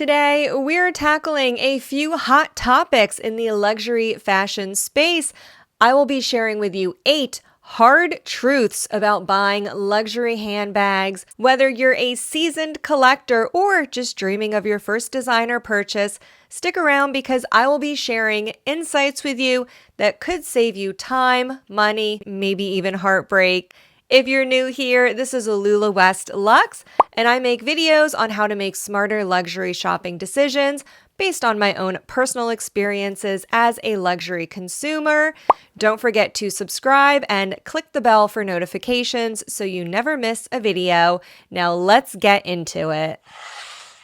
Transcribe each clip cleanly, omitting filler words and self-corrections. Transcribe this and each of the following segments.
Today, we're tackling a few hot topics in the luxury fashion space. I will be sharing with you 8 hard truths about buying luxury handbags. Whether you're a seasoned collector or just dreaming of your first designer purchase, stick around because I will be sharing insights with you that could save you time, money, maybe even heartbreak. If you're new here, this is LulaWestLuxe, and I make videos on how to make smarter luxury shopping decisions based on my own personal experiences as a luxury consumer. Don't forget to subscribe and click the bell for notifications so you never miss a video. Now let's get into it.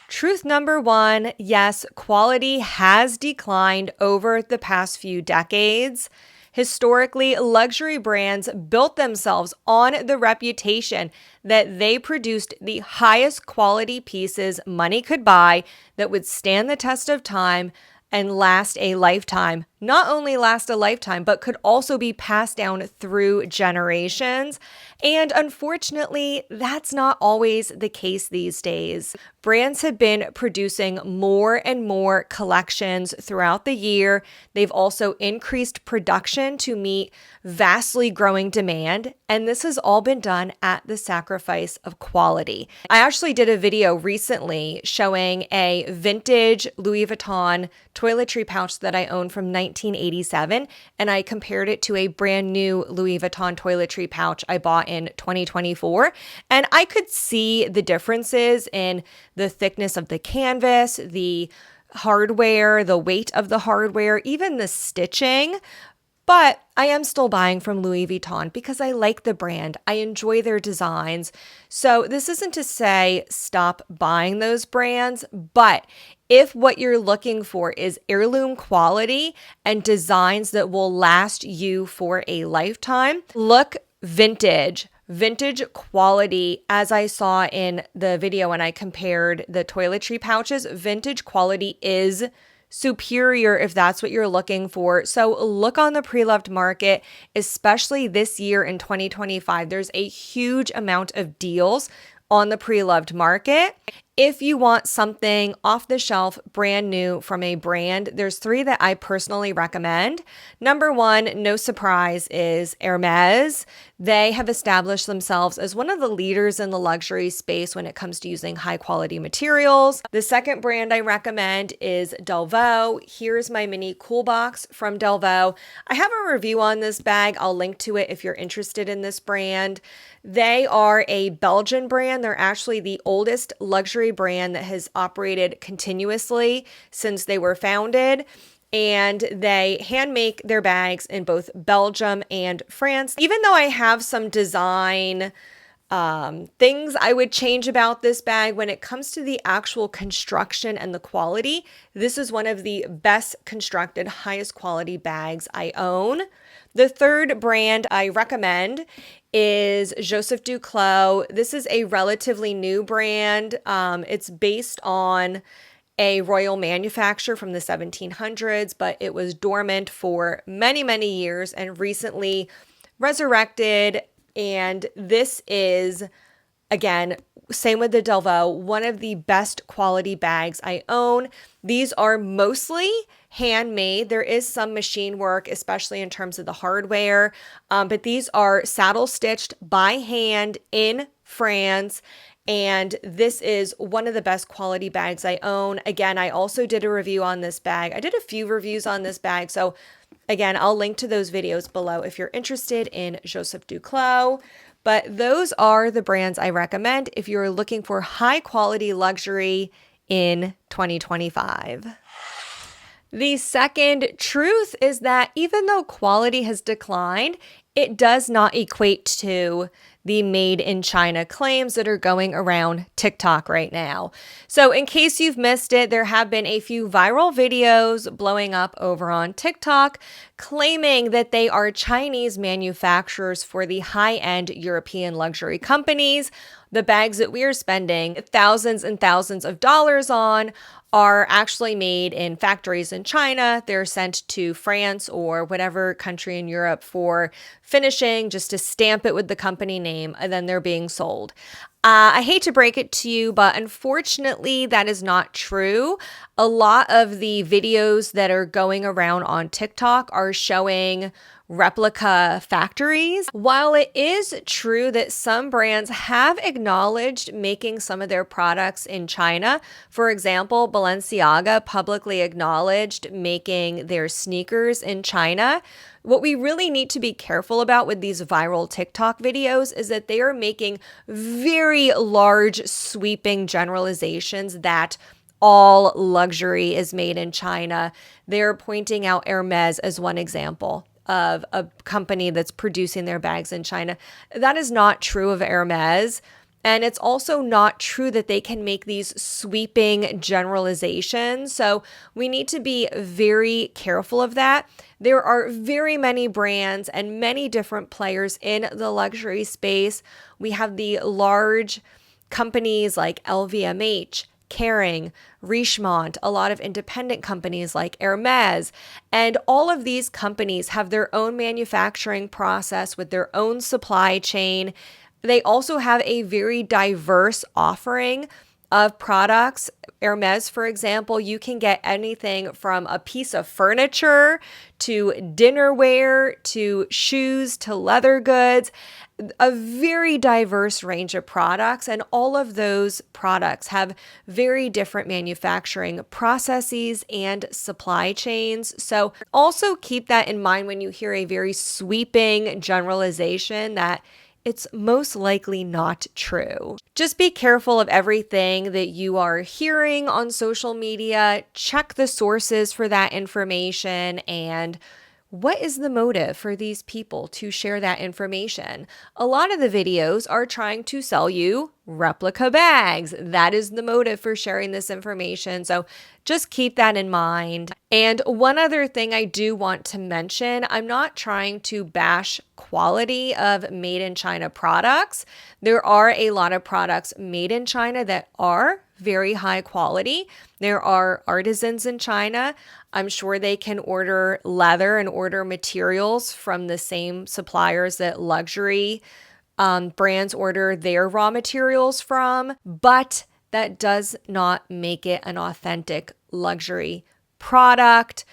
Truth number 1, yes, quality has declined over the past few decades. Historically, luxury brands built themselves on the reputation that they produced the highest quality pieces money could buy that would stand the test of time and last a lifetime. Not only last a lifetime, but could also be passed down through generations. And unfortunately, that's not always the case these days. Brands have been producing more and more collections throughout the year. They've also increased production to meet vastly growing demand. And this has all been done at the sacrifice of quality. I actually did a video recently showing a vintage Louis Vuitton toiletry pouch that I own from 1987, and I compared it to a brand new Louis Vuitton toiletry pouch I bought in 2024, and I could see the differences in the thickness of the canvas, the hardware, the weight of the hardware, even the stitching. But I am still buying from Louis Vuitton because I like the brand. I enjoy their designs. So this isn't to say stop buying those brands, but if what you're looking for is heirloom quality and designs that will last you for a lifetime, look vintage. Vintage quality, as I saw in the video when I compared the toiletry pouches, vintage quality is superior if that's what you're looking for. So look on the pre-loved market, especially this year in 2025. There's a huge amount of deals on the pre-loved market. If you want something off the shelf, brand new from a brand, there's 3 that I personally recommend. Number 1, no surprise, is Hermes. They have established themselves as one of the leaders in the luxury space when it comes to using high quality materials. The second brand I recommend is Delvaux. Here's my mini cool box from Delvaux. I have a review on this bag. I'll link to it if you're interested in this brand. They are a Belgian brand. They're actually the oldest luxury brand that has operated continuously since they were founded. And they hand make their bags in both Belgium and France. Even though I have some design things I would change about this bag, when it comes to the actual construction and the quality, this is one of the best constructed, highest quality bags I own. The third brand I recommend is Joseph Duclos. This is a relatively new brand. It's based on a royal manufacturer from the 1700s, but it was dormant for many, many years and recently resurrected. And this is, again, same with the Delvaux, one of the best quality bags I own. These are mostly handmade. There is some machine work, especially in terms of the hardware, but these are saddle stitched by hand in France. And this is one of the best quality bags I own. Again, I also did a review on this bag. I did a few reviews on this bag. So again, I'll link to those videos below if you're interested in Joseph Duclos. But those are the brands I recommend if you're looking for high quality luxury in 2025. The second truth is that even though quality has declined, it does not equate to the made in China claims that are going around TikTok right now. So in case you've missed it, there have been a few viral videos blowing up over on TikTok claiming that they are Chinese manufacturers for the high-end European luxury companies. The bags that we are spending thousands and thousands of dollars on are actually made in factories in China. They're sent to France or whatever country in Europe for finishing, just to stamp it with the company name, and then they're being sold. I hate to break it to you, but unfortunately, that is not true. A lot of the videos that are going around on TikTok are showing replica factories. While it is true that some brands have acknowledged making some of their products in China, for example, Balenciaga publicly acknowledged making their sneakers in China. What we really need to be careful about with these viral TikTok videos is that they are making very large, sweeping generalizations that all luxury is made in China. They're pointing out Hermes as one example of a company that's producing their bags in China. That is not true of Hermes. And it's also not true that they can make these sweeping generalizations. So we need to be very careful of that. There are very many brands and many different players in the luxury space. We have the large companies like LVMH, Kering, Richemont, a lot of independent companies like Hermes, and all of these companies have their own manufacturing process with their own supply chain. They also have a very diverse offering of products. Hermes, for example, you can get anything from a piece of furniture to dinnerware to shoes to leather goods, a very diverse range of products. And all of those products have very different manufacturing processes and supply chains. So also keep that in mind when you hear a very sweeping generalization that it's most likely not true. Just be careful of everything that you are hearing on social media. Check the sources for that information and what is the motive for these people to share that information? A lot of the videos are trying to sell you replica bags. That is the motive for sharing this information. So just keep that in mind. And one other thing I do want to mention, I'm not trying to bash quality of made in China products. There are a lot of products made in China that are very high quality. There are artisans in China. I'm sure they can order leather and order materials from the same suppliers that luxury brands order their raw materials from, but that does not make it an authentic luxury product.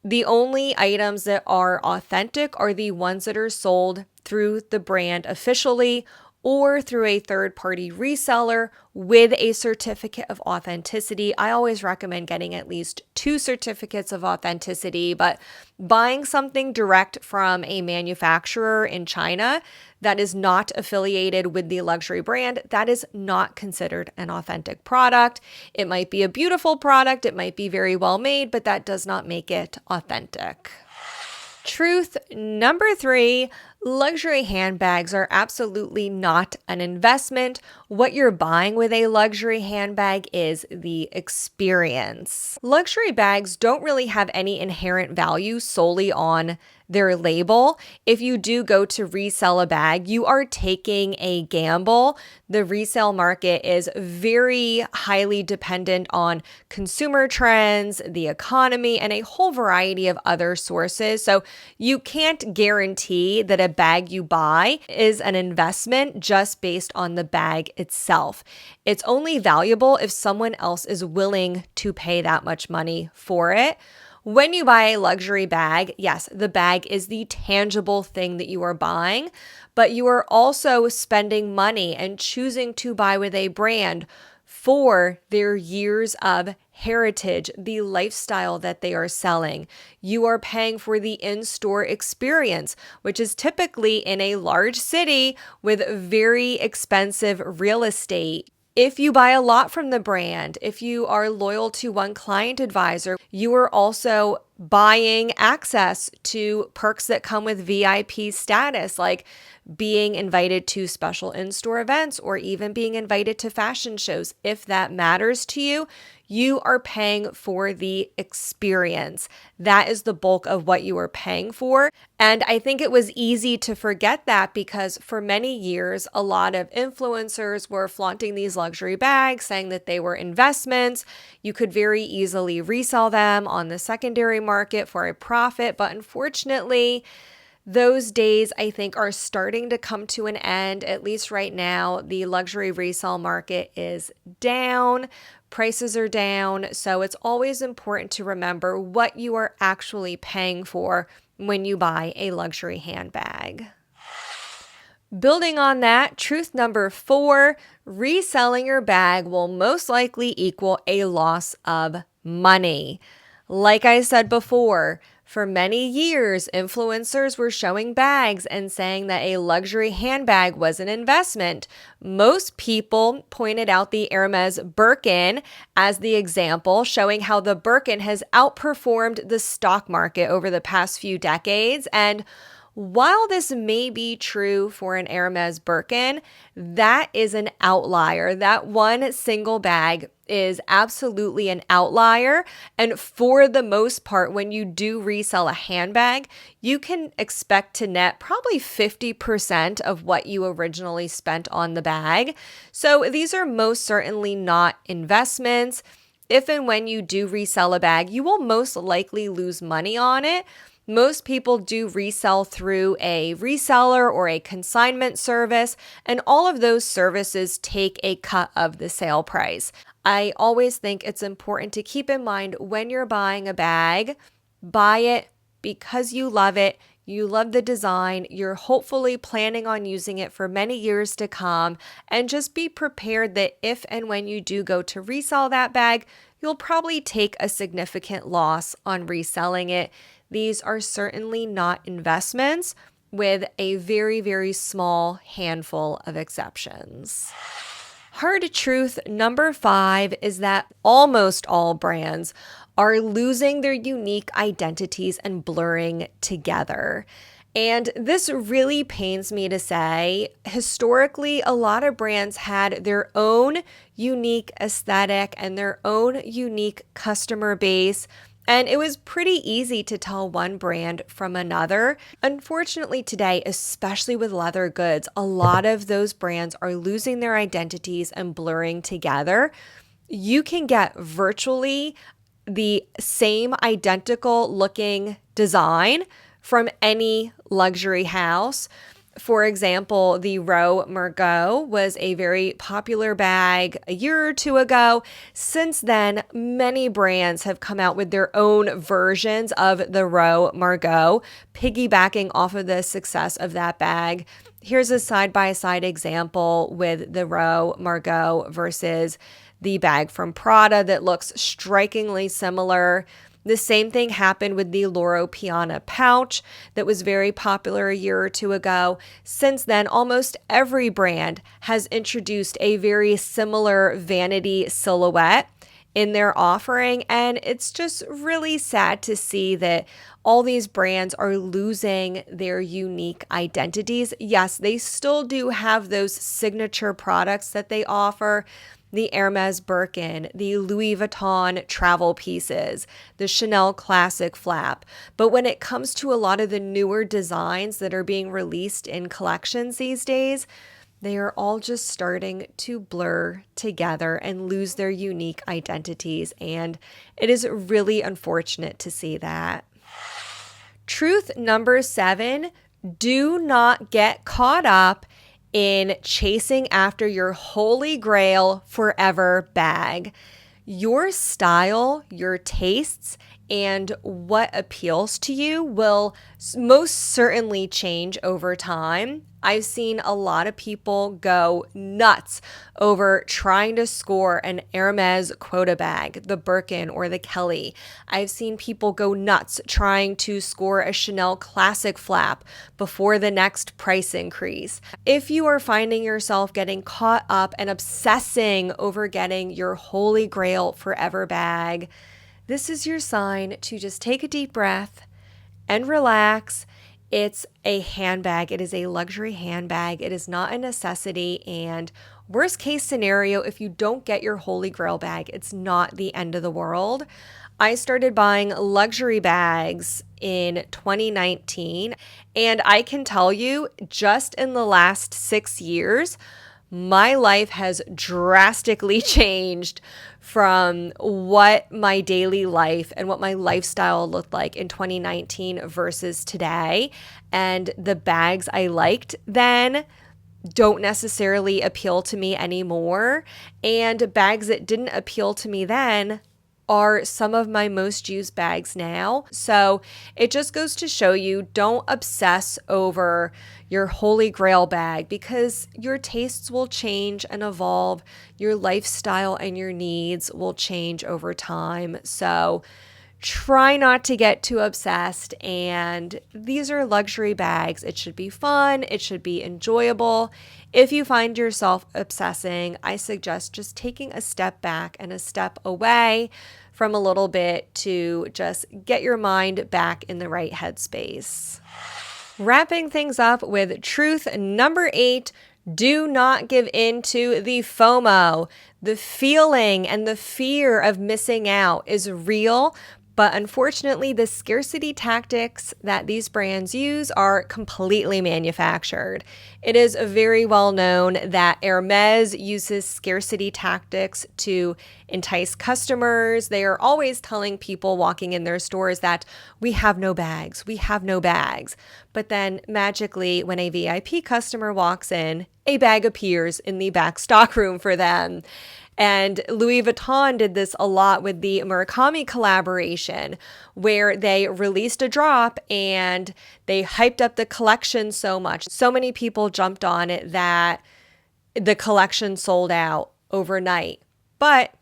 The only items that are authentic are the ones that are sold through the brand officially or through a third-party reseller with a certificate of authenticity. I always recommend getting at least 2 certificates of authenticity, but buying something direct from a manufacturer in China that is not affiliated with the luxury brand, that is not considered an authentic product. It might be a beautiful product, it might be very well made, but that does not make it authentic. Truth number 3, luxury handbags are absolutely not an investment. What you're buying with a luxury handbag is the experience. Luxury bags don't really have any inherent value solely on their label. If you do go to resell a bag, you are taking a gamble. The resale market is very highly dependent on consumer trends, the economy, and a whole variety of other sources. So you can't guarantee that a bag you buy is an investment just based on the bag itself. It's only valuable if someone else is willing to pay that much money for it. When you buy a luxury bag, yes, the bag is the tangible thing that you are buying, but you are also spending money and choosing to buy with a brand for their years of heritage, the lifestyle that they are selling. You are paying for the in-store experience, which is typically in a large city with very expensive real estate. If you buy a lot from the brand, if you are loyal to one client advisor, you are also buying access to perks that come with VIP status, like being invited to special in-store events or even being invited to fashion shows. If that matters to you, you are paying for the experience. That is the bulk of what you are paying for. And I think it was easy to forget that because for many years, a lot of influencers were flaunting these luxury bags, saying that they were investments. You could very easily resell them on the secondary market for a profit. But unfortunately, Those days, I think, are starting to come to an end. At least right now, the luxury resale market is down. Prices are down. So it's always important to remember what you are actually paying for when you buy a luxury handbag. Building on that, truth number 4, reselling your bag will most likely equal a loss of money. Like I said before, for many years, influencers were showing bags and saying that a luxury handbag was an investment. Most people pointed out the Hermes Birkin as the example, showing how the Birkin has outperformed the stock market over the past few decades. And while this may be true for an Hermes Birkin, that is an outlier. That one single bag is absolutely an outlier. And for the most part, when you do resell a handbag, you can expect to net probably 50% of what you originally spent on the bag. So these are most certainly not investments. If and when you do resell a bag, you will most likely lose money on it. Most people do resell through a reseller or a consignment service, and all of those services take a cut of the sale price. I always think it's important to keep in mind when you're buying a bag, buy it because you love it. You love the design, you're hopefully planning on using it for many years to come, and just be prepared that if and when you do go to resell that bag, you'll probably take a significant loss on reselling it. These are certainly not investments, with a very, very small handful of exceptions. Hard truth number 5 is that almost all brands are losing their unique identities and blurring together. And this really pains me to say. Historically, a lot of brands had their own unique aesthetic and their own unique customer base, and it was pretty easy to tell one brand from another. Unfortunately, today, especially with leather goods, a lot of those brands are losing their identities and blurring together. You can get virtually the same identical looking design from any luxury house. For example, the Roe Margot was a very popular bag a year or two ago. Since then, many brands have come out with their own versions of the Roe Margot, piggybacking off of the success of that bag. Here's a side-by-side example with the Roe Margot versus the bag from Prada that looks strikingly similar. The same thing happened with the Loro Piana pouch that was very popular a year or two ago. Since then, almost every brand has introduced a very similar vanity silhouette in their offering, and it's just really sad to see that all these brands are losing their unique identities. Yes, they still do have those signature products that they offer. The Hermes Birkin, the Louis Vuitton travel pieces, the Chanel classic flap. But when it comes to a lot of the newer designs that are being released in collections these days, they are all just starting to blur together and lose their unique identities. And it is really unfortunate to see that. Truth number 7, do not get caught up in chasing after your holy grail forever bag. Your style, your tastes, and what appeals to you will most certainly change over time. I've seen a lot of people go nuts over trying to score an Hermes quota bag, the Birkin or the Kelly. I've seen people go nuts trying to score a Chanel classic flap before the next price increase. If you are finding yourself getting caught up and obsessing over getting your holy grail forever bag, this is your sign to just take a deep breath and relax. It's a handbag. It is a luxury handbag. It is not a necessity. And worst case scenario, if you don't get your holy grail bag, it's not the end of the world. I started buying luxury bags in 2019, and I can tell you, just in the last 6 years, my life has drastically changed from what my daily life and what my lifestyle looked like in 2019 versus today. And the bags I liked then don't necessarily appeal to me anymore. And bags that didn't appeal to me then are some of my most used bags now. So it just goes to show you, don't obsess over your holy grail bag, because your tastes will change and evolve. Your lifestyle and your needs will change over time. So try not to get too obsessed. And these are luxury bags. It should be fun. It should be enjoyable. If you find yourself obsessing, I suggest just taking a step back and a step away from a little bit to just get your mind back in the right headspace. Wrapping things up with truth number 8, do not give in to the FOMO. The feeling and the fear of missing out is real, but unfortunately, the scarcity tactics that these brands use are completely manufactured. It is very well known that Hermes uses scarcity tactics to entice customers. They are always telling people walking in their stores that we have no bags, we have no bags. But then magically, when a VIP customer walks in, a bag appears in the back stock room for them. And Louis Vuitton did this a lot with the Murakami collaboration, where they released a drop and they hyped up the collection so much. So many people jumped on it that the collection sold out overnight. But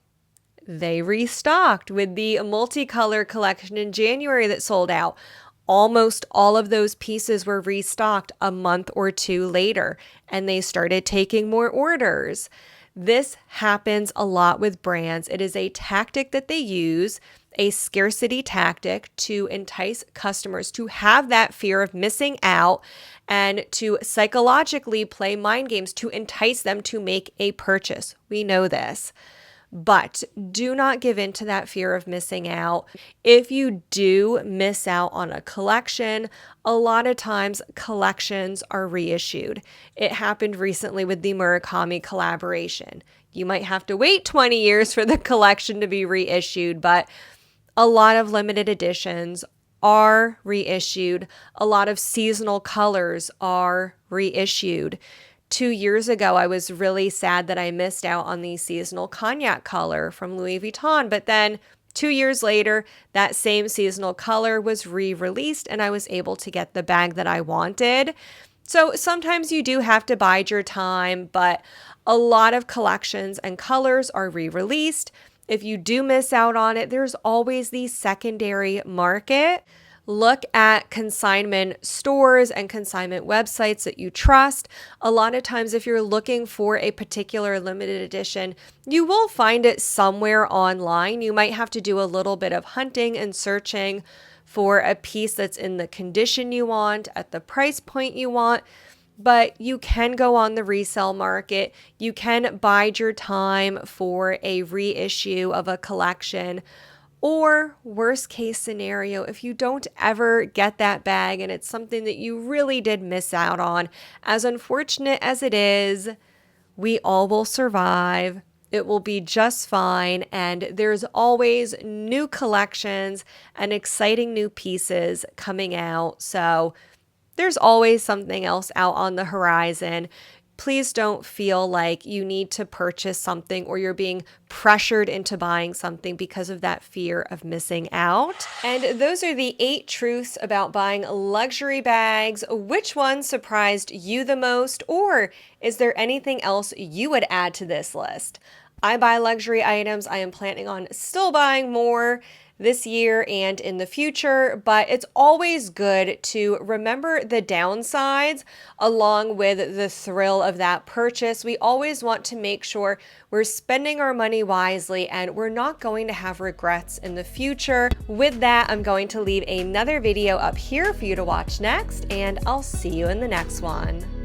they restocked with the multicolor collection in January that sold out. Almost all of those pieces were restocked a month or two later, and they started taking more orders. This happens a lot with brands. It is a tactic that they use, a scarcity tactic, to entice customers to have that fear of missing out and to psychologically play mind games to entice them to make a purchase. We know this. But do not give in to that fear of missing out. If you do miss out on a collection, a lot of times collections are reissued. It happened recently with the Murakami collaboration. You might have to wait 20 years for the collection to be reissued, but a lot of limited editions are reissued. A lot of seasonal colors are reissued. 2 years ago, I was really sad that I missed out on the seasonal cognac color from Louis Vuitton. But then 2 years later, that same seasonal color was re-released and I was able to get the bag that I wanted. So sometimes you do have to bide your time, but a lot of collections and colors are re-released. If you do miss out on it, there's always the secondary market. Look at consignment stores and consignment websites that you trust. A lot of times, if you're looking for a particular limited edition, you will find it somewhere online. You might have to do a little bit of hunting and searching for a piece that's in the condition you want, at the price point you want. But you can go on the resale market. You can bide your time for a reissue of a collection. Or worst case scenario, if you don't ever get that bag and it's something that you really did miss out on, as unfortunate as it is, we all will survive. It will be just fine. And there's always new collections and exciting new pieces coming out. So there's always something else out on the horizon. Please don't feel like you need to purchase something or you're being pressured into buying something because of that fear of missing out. And those are the 8 truths about buying luxury bags. Which one surprised you the most? Or is there anything else you would add to this list? I buy luxury items. I am planning on still buying more this year and in the future, but it's always good to remember the downsides along with the thrill of that purchase. We always want to make sure we're spending our money wisely and we're not going to have regrets in the future. With that, I'm going to leave another video up here for you to watch next, and I'll see you in the next one.